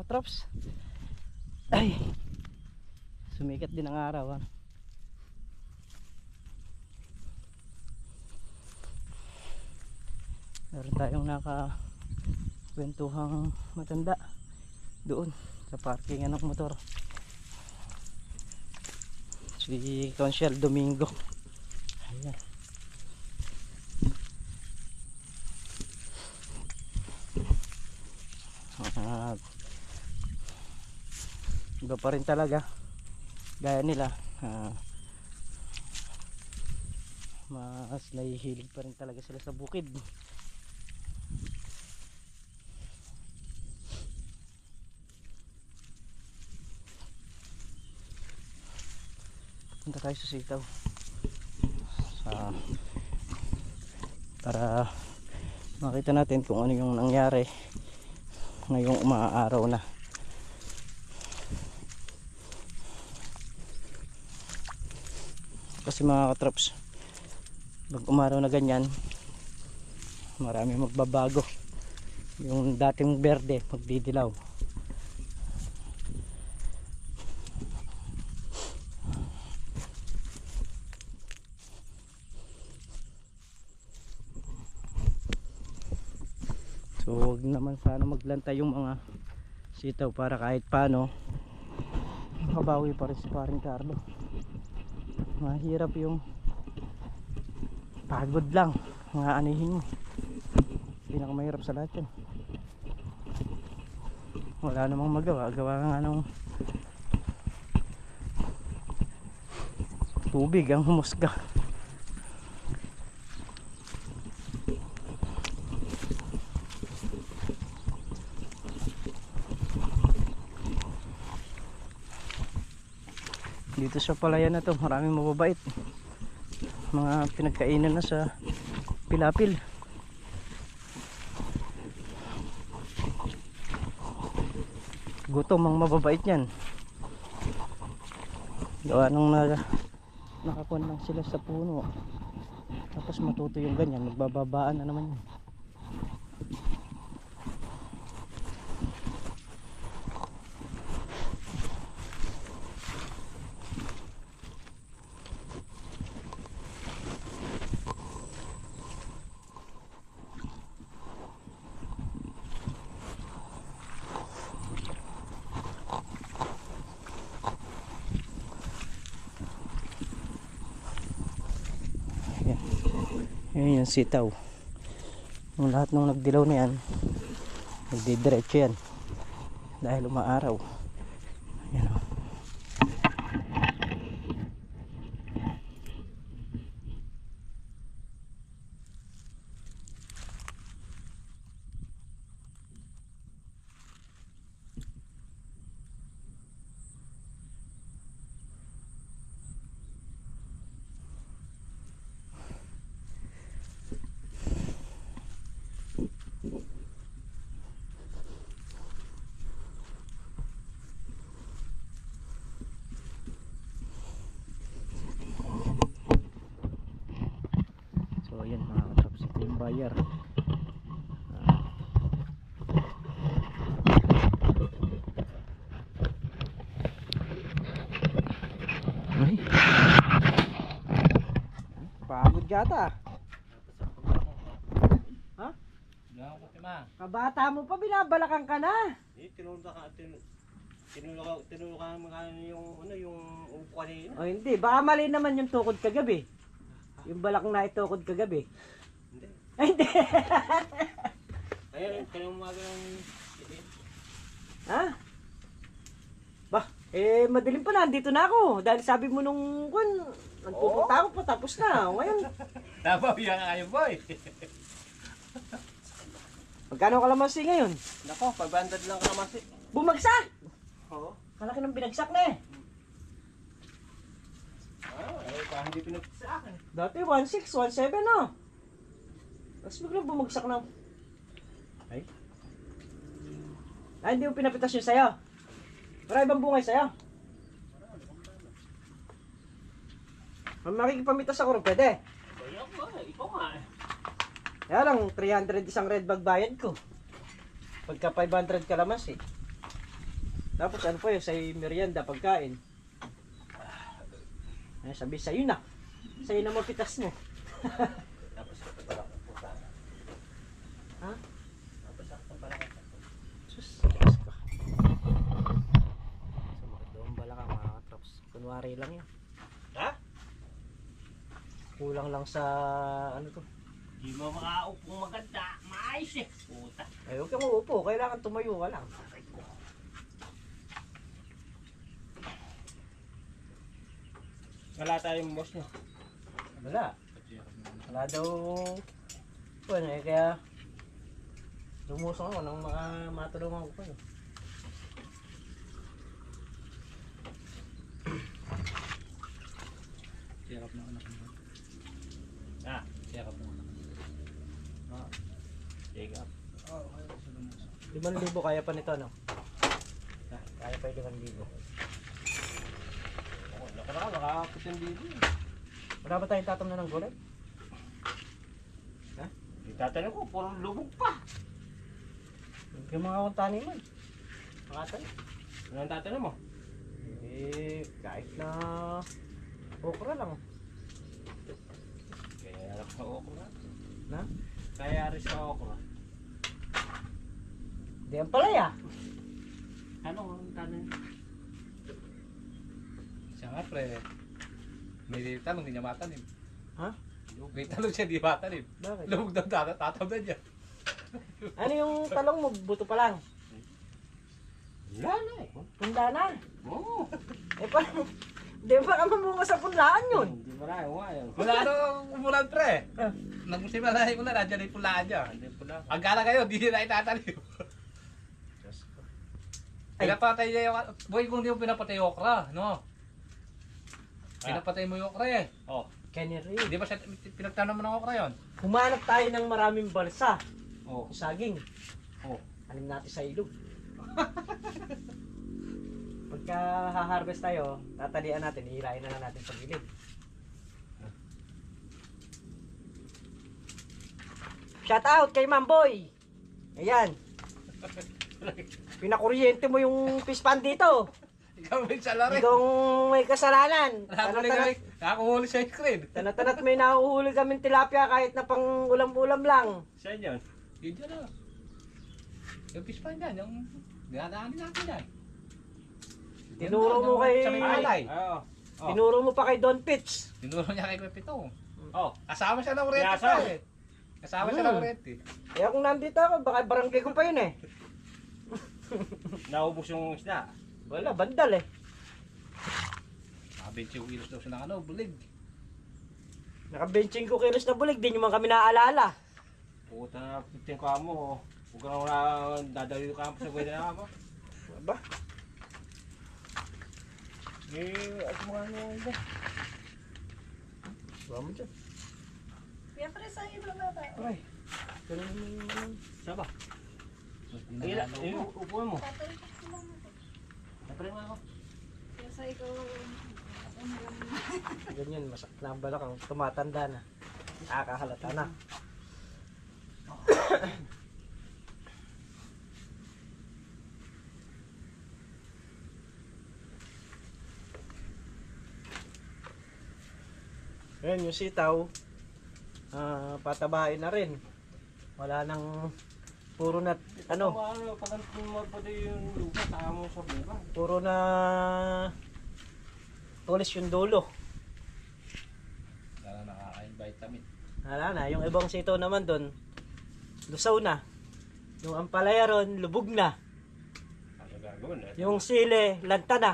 katrops. Ay, sumikat din ang araw. Meron tayong nakakwentuhang matanda doon sa parkingan ng motor, si Consiel Domingo. Ayan. Iba pa rin talaga, gaya nila, mas nahihilig pa rin talaga sila sa bukid. Punta tayo sa sitaw para makita natin kung ano yung nangyari ngayong umaaraw na. Kasi mga katrops, pag umaraw na ganyan, marami magbabago. Yung dating berde magdidilaw. So huwag naman sana maglantay yung mga sitaw para kahit paano makabawi pa rin si paring Carlo. Mahirap yung pagod lang mga anihin mo, pinakamahirap sa lahat yun. Wala namang magawa, gawa nga ng tubig ang humusga. Dito sa palayan na to, maraming mababait, mga pinagkainan na sa pilapil. Gutom ang mababait yan. Gawa nung nakakuan lang sila sa puno, tapos matuto yung ganyan, magbababaan na naman yun. Ayan yung sitaw. Yung lahat ng nagdilaw na yan, nagdidiretso yan dahil umaaraw. Ayan o. So ayan mga katrops, ito yung buyer. Ay, pagod yata. Ha? Kabata mo pa, binabalakan ka na. Tinulukan mo yung ano yung upo kanina. O hindi, baka mali naman yung tukod kagabi. Yung balak na itukod kagabi. Hindi. Ay, hindi. Ayun, kanina umaga ng Ha? Bah, madilim pa na, andito na ako. Dahil sabi mo nung nagpupunta ako pa, tapos na. Ngayon, Tabaw yan nga yung boy. magkano kalamansi ngayon? Nako, 500 lang kalamasi. Bumagsak! Oo. Kalaki ng binagsak na eh. Parang hindi pinag sa akin. Dati 1.6, 1.7 no? Tapos biglang bumagsak na. Ay? Ay, hindi mo pinapitas yun sa'yo. Para ibang bungay sa'yo. Kung makikipamitas ako rin, pwede. Ikaw nga eh. Kaya lang, 300 isang red bag bayad ko. Pagka 500 kalamansi. Tapos ano pa yun, sa merienda, pagkain. Ay, sabi sa'yo na. Sa'yo na mapitas mo. Tapos ito pala ang puta. Ha? Tapos ito pala ang Sus, tigas ka. Sumakit doon bala ka mga katrops. Kunwari lang yan. Ha? Kulang lang sa ano to. Di mo makaupong maganda. Maayos eh. Puta. Ay, huwag kang uupo. Kailangan tumayo ka lang. Wala tayong boss niya. Wala. Wala daw. Bueno, eh, kaya lumusong ako nang matulungan ko pa yun. Sirap na anak mo. Ah. Sirap na anak mo. Ah. Take up. Oo, kaya sa lumusong. 5,000 kaya pa nito, no? Ah, kaya pa yung 5,000. Ako, nakaraan. Nakakapit dito. Wala ba tayong tatam na ng gulay? Itatanong ko, puro lubog pa. Yung mga akong taniman. Makatanim. Ano ang tatanong mo? Eh, kahit na okra lang. Kaya harap sa okra. Na? Kaya harap sa okra. Di ang palaya. Ano ang tanong? Siya nga pre, may talong hindi niya matanim. Ha? May talong siya di matanim. Bakit? Lumog daw tatawdan niya. Ano yung talong mo? Buto pa lang. Wala na eh. Punla na. Oo. Eh parang, di ba ka mamunga sa punlaan yun? Hindi ba na, wala yun. Wala nung umulan pre. Ah. Nagmusimula na yung ulan, nandiyan yung pulaan niya. Hindi po na. Ang gala kayo, di na itatanim. Ay. Pinapatay niya yung, boy kung di mo pinapatay yung okra, no? Ah. Pinapatay mo yung okra eh. Oh. Kenny Ray. Di ba siya, pinagtanong mo ng okra yun? Humanap tayo ng maraming balsa. Oh. Saging. Oh. Alim natin sa ilog. Pagka ha-harvest tayo, tatalian natin, ihirain na lang natin sa gilid. Shout out kay Mamboy! Ayan. Pinakuryente mo yung fish pan dito. Ikaw may salary. Ikaw may kasalanan. Nakahuli kami, nakakuhuli sa screen. Tanat-tanat may nahuhuli kaming tilapia kahit na pang ulam-ulam lang. Saan yun? Yun dyan o. Yung fish pan dyan, yung dinadaanin natin dyan. Tinuro mo kay... Sa may malay. Oo. Oh. Tinuro mo pa kay Don Pitch. Tinuro niya kay Pepito. Oh. Kasama siya ng rente Yasa. pa eh. Kasama siya ng rente. Kaya kung nandito ako, baka barangay ko pa yun eh. Naubos yung isda. Wala, bandal eh. Mga 20 kilos daw siya ng ano, bulig. Naka-benching ko kilos na bulig, di nyo man kami naaalala. Puta na pitin ka mo. Huwag ka na dadali ka mo sa pwede na mo. Ba? Eh, at mga ano yung iba. Bawa mo dyan. Kaya pare sa iyo lang bata. Ay, ganun mo yung... Saba. Dinadalo Ay, mo. upuan mo. Tatay ko sila mo. Napre mo ako. Kaya sa ikaw Ganyan, masakit na ang balakang tumatanda na. Nakakahalata na. Ayan, yung sitaw, patabain na rin. Wala nang puro na, ano, Pag mo pati yung lupa, saka mo sa buka. puro na tulis yung dulo. Wala nakakain vitamin. Wala na, yung ibang sitaw naman doon, lusaw na. Yung ampalaya ron, lubog na. Ano gagawin? Yung sili, lanta na.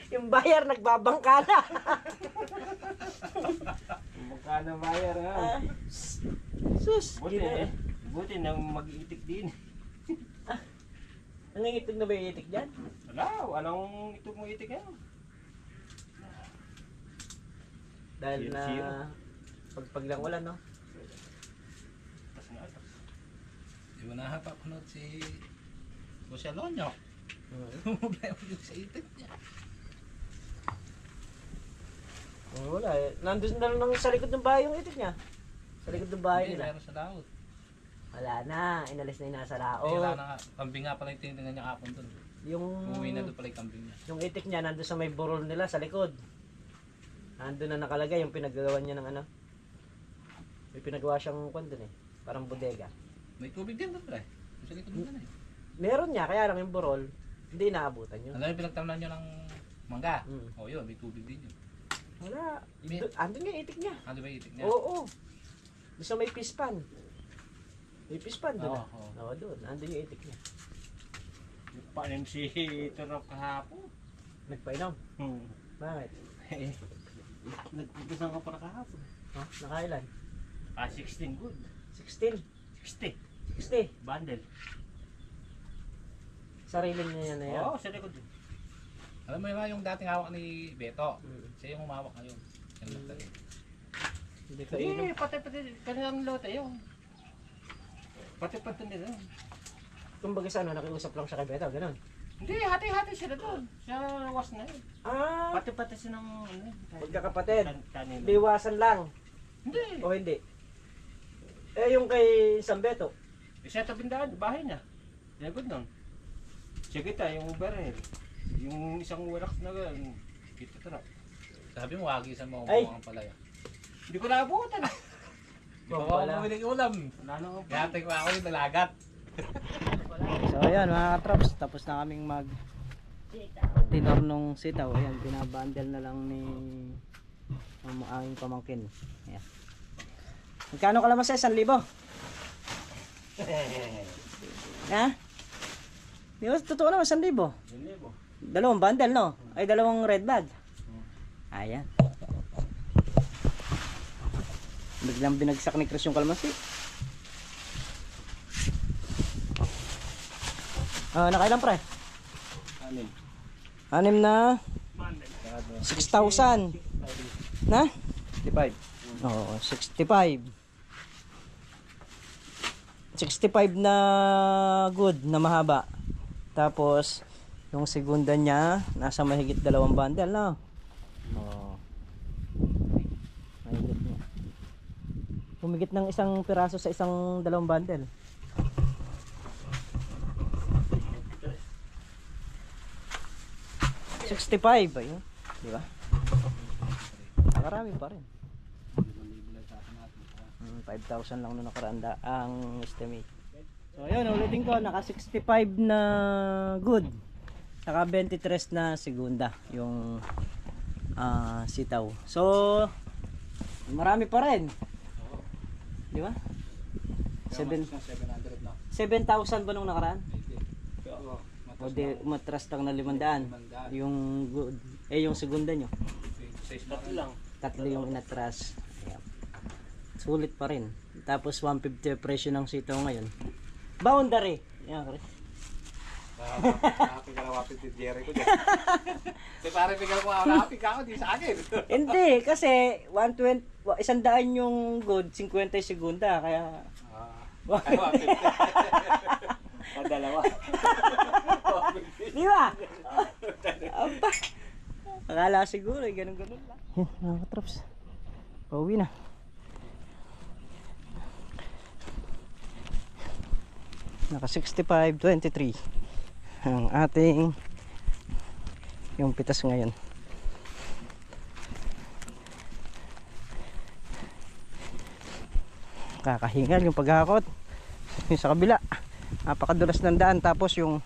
Yung bayar, nagbabangka na. Magkano bayar nga. Sus, Buti gina- eh. Buti nang mag-iitik din. nangingitig na ba yung itik dyan? Wala, anong ito mo itik yan? Dahil na Zero. pagpag lang wala, no? Tas nga, tas. Di mo nakapapanood si Jose Alonio. Hmm. Problema yung sa itik niya. Wala eh. Nandun na lang sa likod ng bahay yung itik niya. Sa likod ng bahay Hindi, nila. meron sa laot. Wala na, inalis na yung nasa Wala laot. na nga. Kambing nga pala yung tinitingnan niya kapon doon. Yung, Umuwi na doon pala yung kambing niya. yung itik niya nandun sa may burol nila sa likod. Nandun na nakalagay yung pinagagawa niya ng ano. May pinagawa siyang kwan dun eh. Parang bodega. May tubig din doon pala eh. Sa likod doon na eh. Meron niya, kaya lang yung burol, hindi naabutan yun. Ano yung pinagtamnan niyo ng mangga? Mm. O yun, may tubig din yun. Wala. Andun nga yung itik niya. Ano ba yung itik niya? Oo. Doon sa may pispan. May pispan doon. Oo, ah. oo. Oo, doon. Andun yung itik niya. Panim si Turok kahapon. Nagpainom. Hmm. Bakit? Nagpupusan ka para kahapon. Ha? Nakailan? 16 good. 16. 60. 60. Bundle. Sarili niya na yan. Oo, sa likod. Alam mo yung dating hawak ni Beto. Mm. Siya yung humawak ngayon. Yung nagtanim. Hindi ka inom. Eh, pati kanilang lote yun. Pati nila. Kumbaga sa ano, nakiusap lang siya kay Beto, ganun. Hindi, hati-hati sila doon. Sa was na yun. Ah, Pati silang ano. magkakapatid. Tanim. Biwasan lang. Hindi. O hindi? Eh, yung kay San Beto. Isa tabindaan, bahay niya. Likod nun. Siya kita, yung barrel. Yung isang wax na gano'n. Kita tarap. Sabi mo, wagisan mo Ay! ang palaya. Hindi ko naabutan. Di ba ako bumili ng ulam? Wala na ako. Gating ko ako yung dalagat. So ayan mga katrops, tapos na kaming mag tinor nung sitaw. Ayan, binabundle na lang ni ang aking pamangkin. Ayan. Magkano kalamansi? 1,000? Ha? Di ba? Totoo naman 1,000. Dalawang bundle, no? Ay, dalawang red bag. Ayan. Biglang binagsak ni Chris yung kalamansi. Nakailan pre? Anim na 6,000. Na? 65. Oo, 65. 65 na good na mahaba. Tapos yung segunda niya nasa mahigit 2 bundle, no? Oo. Mahigit niya. Humigit ng isang piraso sa isang 2 bundle. $65, ayun. Di ba? Nakarami pa rin. 5,000 lang nung nakaranda ang estimate. So ayun, ulitin ko, naka 65 na good. Naka 23 na segunda yung sitaw. So marami pa rin. Di ba? 700 na. 7,000 ba nung nakaraan? O di matras lang na 500. Yung good, yung segunda nyo. Tatlo lang. Tatlo yung inatras. Ayan. Sulit pa rin. Tapos 150 presyo ng sitaw ngayon. Boundary. Yan, Chris. Nakapigawapit si Jerry ko dyan. Kasi parang bigyan ko nakapig ako, di sa akin. Hindi, kasi 120, 100 yung good, 50 segunda. Kaya, Dalawa. di ba? Aba. Akala siguro, ganun-ganun lang. Yan, mga katrops. Pauwi na. Naka 65.23 ang ating yung pitas ngayon. Kakahingal yung paghakot. Yung sa kabila, napakadulas ng daan, tapos yung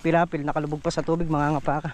pilapil nakalubog pa sa tubig, mangangapa ka.